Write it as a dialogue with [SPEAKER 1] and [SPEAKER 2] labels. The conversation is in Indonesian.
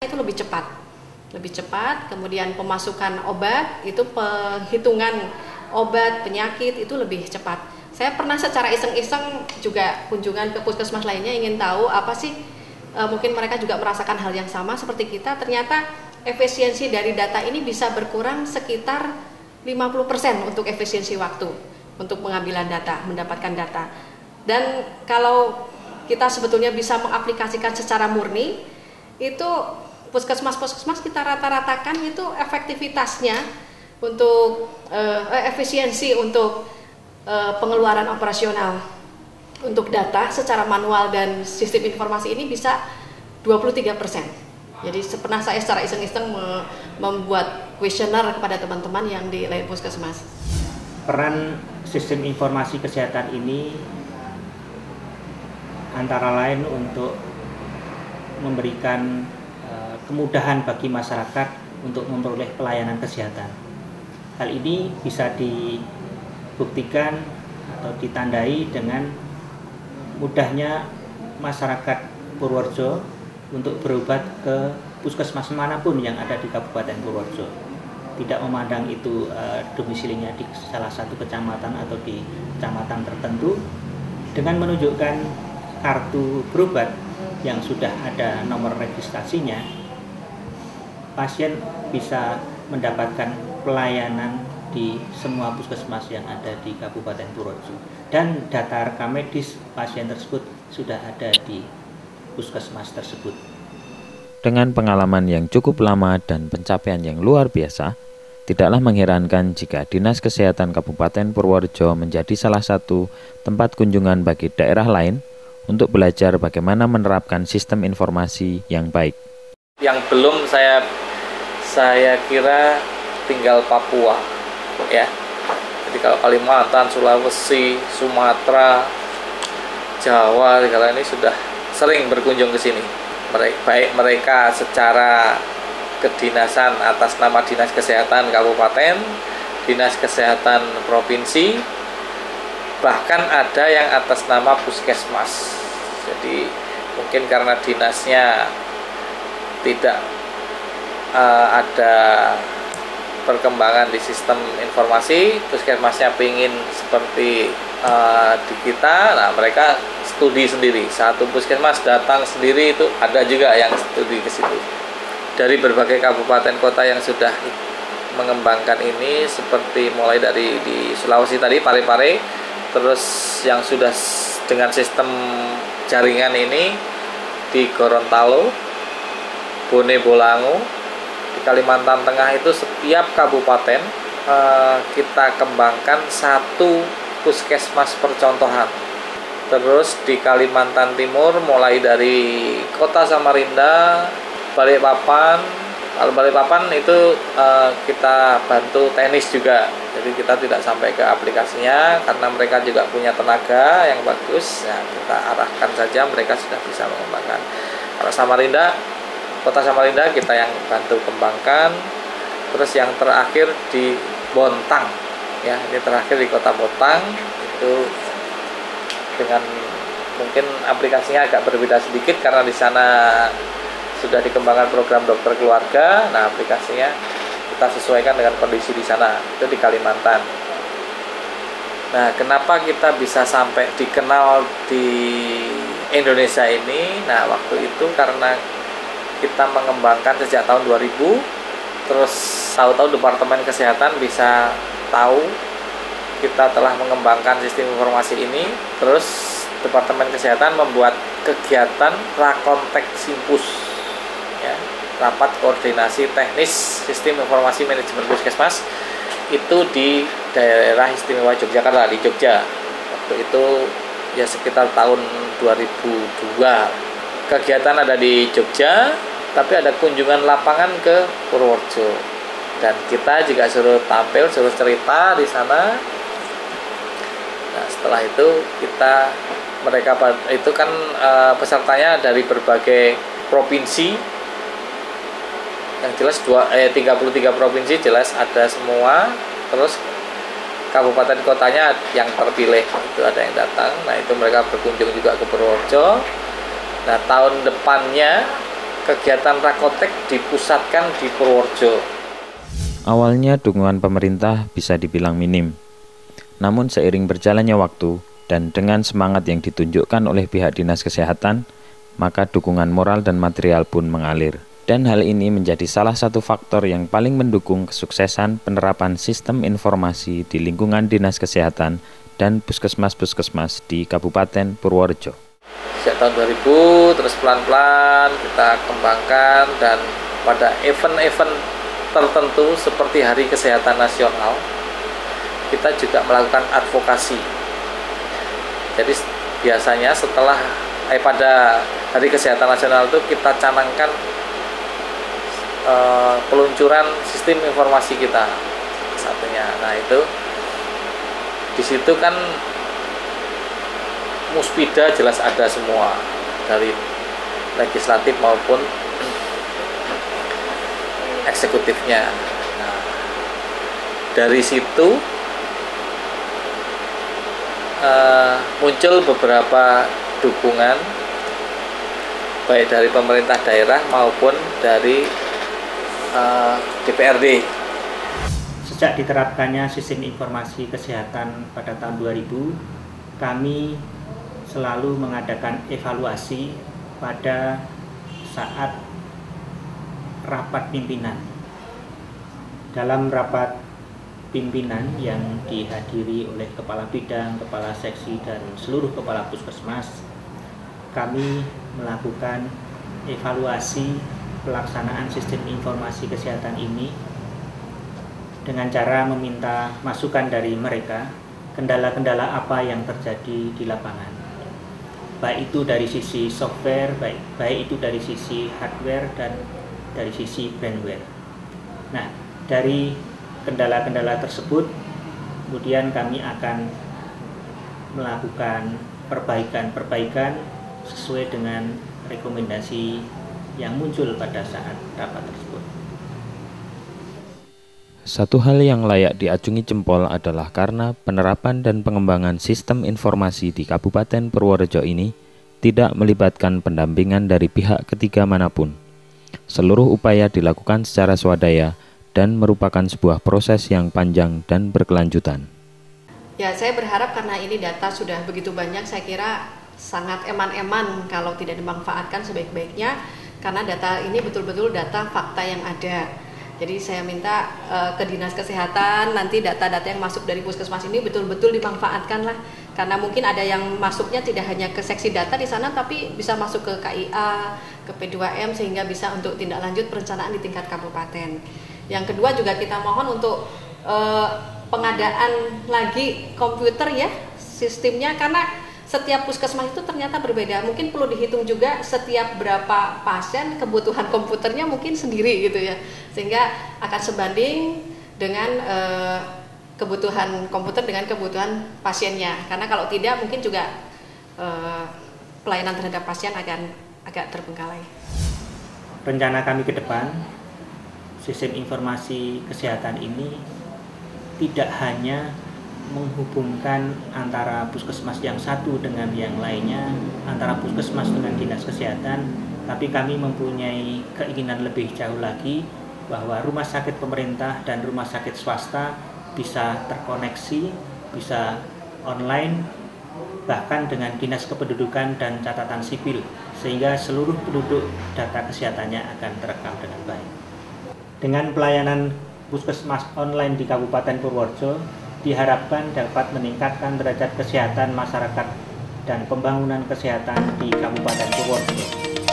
[SPEAKER 1] itu lebih cepat, kemudian pemasukan obat itu penghitungan obat penyakit itu lebih cepat. Saya pernah secara iseng-iseng juga kunjungan ke puskesmas lainnya, ingin tahu apa sih, mungkin mereka juga merasakan hal yang sama seperti kita. Ternyata efisiensi dari data ini bisa berkurang sekitar 50% untuk efisiensi waktu untuk pengambilan data, mendapatkan data. Dan kalau kita sebetulnya bisa mengaplikasikan secara murni, itu puskesmas kita rata-ratakan itu efektivitasnya untuk efisiensi untuk pengeluaran operasional untuk data secara manual dan sistem informasi ini bisa 23%. Jadi pernah saya secara iseng-iseng membuat kuesioner kepada teman-teman yang di lain puskesmas.
[SPEAKER 2] Peran sistem informasi kesehatan ini antara lain untuk memberikan kemudahan bagi masyarakat untuk memperoleh pelayanan kesehatan. Hal ini bisa dibuktikan atau ditandai dengan mudahnya masyarakat Purworejo untuk berobat ke puskesmas manapun yang ada di Kabupaten Purworejo. Tidak memandang itu domisilinya di salah satu kecamatan atau di kecamatan tertentu, dengan menunjukkan kartu berobat yang sudah ada nomor registrasinya, pasien bisa mendapatkan pelayanan di semua puskesmas yang ada di Kabupaten Purworejo, dan data rekam medis pasien tersebut sudah ada di puskesmas tersebut.
[SPEAKER 3] Dengan pengalaman yang cukup lama dan pencapaian yang luar biasa, tidaklah mengherankan jika Dinas Kesehatan Kabupaten Purworejo menjadi salah satu tempat kunjungan bagi daerah lain untuk belajar bagaimana menerapkan sistem informasi yang baik.
[SPEAKER 4] Yang belum saya kira tinggal Papua, ya. Jadi kalau Kalimantan, Sulawesi, Sumatera, Jawa, segala ini sudah sering berkunjung ke sini. Baik mereka secara kedinasan atas nama Dinas Kesehatan Kabupaten, Dinas Kesehatan Provinsi, bahkan ada yang atas nama Puskesmas. Jadi mungkin karena dinasnya tidak ada perkembangan di sistem informasi, puskesmasnya pingin seperti di kita, nah mereka studi sendiri, satu puskesmas datang sendiri, itu ada juga yang studi ke situ. Dari berbagai kabupaten kota yang sudah mengembangkan ini, seperti mulai dari di Sulawesi tadi, Pare-Pare, terus yang sudah dengan sistem jaringan ini di Gorontalo, Bone Bolango, di Kalimantan Tengah, itu setiap kabupaten kita kembangkan satu puskesmas percontohan. Terus di Kalimantan Timur mulai dari Kota Samarinda, Balikpapan. Kalau Balikpapan itu kita bantu teknis juga, jadi kita tidak sampai ke aplikasinya karena mereka juga punya tenaga yang bagus, ya kita arahkan saja, mereka sudah bisa mengembangkan. Kalau Samarinda, Kota Samarinda kita yang bantu kembangkan. Terus yang terakhir di Bontang, ya ini terakhir di Kota Bontang, itu dengan mungkin aplikasinya agak berbeda sedikit karena di sana sudah dikembangkan program dokter keluarga. Nah, aplikasinya kita sesuaikan dengan kondisi di sana, itu di Kalimantan. Nah, kenapa kita bisa sampai dikenal di Indonesia ini? Nah, waktu itu karena kita mengembangkan sejak tahun 2000, terus tahu-tahu Departemen Kesehatan bisa tahu kita telah mengembangkan sistem informasi ini, terus Departemen Kesehatan membuat kegiatan Rakontek Simpus, ya, rapat koordinasi teknis sistem informasi manajemen puskesmas, itu di daerah istimewa Yogyakarta, di Jogja. Waktu itu ya sekitar tahun 2002. Kegiatan ada di Jogja, tapi ada kunjungan lapangan ke Purworejo, dan kita juga suruh tampil, suruh cerita di sana. Nah, setelah itu mereka itu kan pesertanya dari berbagai provinsi, yang jelas 33 provinsi jelas ada semua. Terus kabupaten kotanya yang terpilih itu ada yang datang. Nah, itu mereka berkunjung juga ke Purworejo. Nah, tahun depannya kegiatan Rakotek dipusatkan di Purworejo.
[SPEAKER 3] Awalnya dukungan pemerintah bisa dibilang minim. Namun seiring berjalannya waktu dan dengan semangat yang ditunjukkan oleh pihak Dinas Kesehatan, maka dukungan moral dan material pun mengalir. Dan hal ini menjadi salah satu faktor yang paling mendukung kesuksesan penerapan sistem informasi di lingkungan Dinas Kesehatan dan puskesmas-puskesmas di Kabupaten Purworejo.
[SPEAKER 4] Sejak tahun 2000 terus pelan-pelan kita kembangkan, dan pada event-event tertentu seperti Hari Kesehatan Nasional kita juga melakukan advokasi. Jadi biasanya setelah pada Hari Kesehatan Nasional itu kita canangkan peluncuran sistem informasi kita satunya. Nah itu di situ kan muspida jelas ada semua, dari legislatif maupun eksekutifnya. Nah, dari situ muncul beberapa dukungan baik dari pemerintah daerah maupun dari DPRD.
[SPEAKER 2] Sejak diterapkannya sistem informasi kesehatan pada tahun 2000, kami selalu mengadakan evaluasi pada saat rapat pimpinan. Dalam rapat pimpinan yang dihadiri oleh kepala bidang, kepala seksi, dan seluruh kepala puskesmas, kami melakukan evaluasi pelaksanaan sistem informasi kesehatan ini dengan cara meminta masukan dari mereka kendala-kendala apa yang terjadi di lapangan, baik itu dari sisi software, baik itu dari sisi hardware dan dari sisi brandware. Nah, dari kendala-kendala tersebut kemudian kami akan melakukan perbaikan sesuai dengan rekomendasi yang muncul pada saat rapat tersebut.
[SPEAKER 3] Satu hal yang layak diacungi jempol adalah karena penerapan dan pengembangan sistem informasi di Kabupaten Purworejo ini tidak melibatkan pendampingan dari pihak ketiga manapun. Seluruh upaya dilakukan secara swadaya dan merupakan sebuah proses yang panjang dan berkelanjutan.
[SPEAKER 1] Ya, saya berharap karena ini data sudah begitu banyak, saya kira sangat eman-eman kalau tidak dimanfaatkan sebaik-baiknya, karena data ini betul-betul data fakta yang ada. Jadi saya minta ke Dinas Kesehatan nanti data-data yang masuk dari puskesmas ini betul-betul dimanfaatkan lah, karena mungkin ada yang masuknya tidak hanya ke seksi data di sana, tapi bisa masuk ke KIA, ke P2M, sehingga bisa untuk tindak lanjut perencanaan di tingkat kabupaten. Yang kedua juga kita mohon untuk pengadaan lagi komputer ya sistemnya, karena setiap puskesmas itu ternyata berbeda. Mungkin perlu dihitung juga setiap berapa pasien, kebutuhan komputernya mungkin sendiri gitu ya, sehingga akan sebanding dengan kebutuhan komputer dengan kebutuhan pasiennya. Karena kalau tidak mungkin juga pelayanan terhadap pasien akan agak terbengkalai.
[SPEAKER 2] Rencana kami ke depan, sistem informasi kesehatan ini tidak hanya menghubungkan antara puskesmas yang satu dengan yang lainnya, antara puskesmas dengan dinas kesehatan, tapi kami mempunyai keinginan lebih jauh lagi bahwa rumah sakit pemerintah dan rumah sakit swasta bisa terkoneksi, bisa online, bahkan dengan dinas kependudukan dan catatan sipil, sehingga seluruh penduduk data kesehatannya akan terekam dengan baik. Dengan pelayanan puskesmas online di Kabupaten Purworejo, diharapkan dapat meningkatkan derajat kesehatan masyarakat dan pembangunan kesehatan di Kabupaten Purworejo.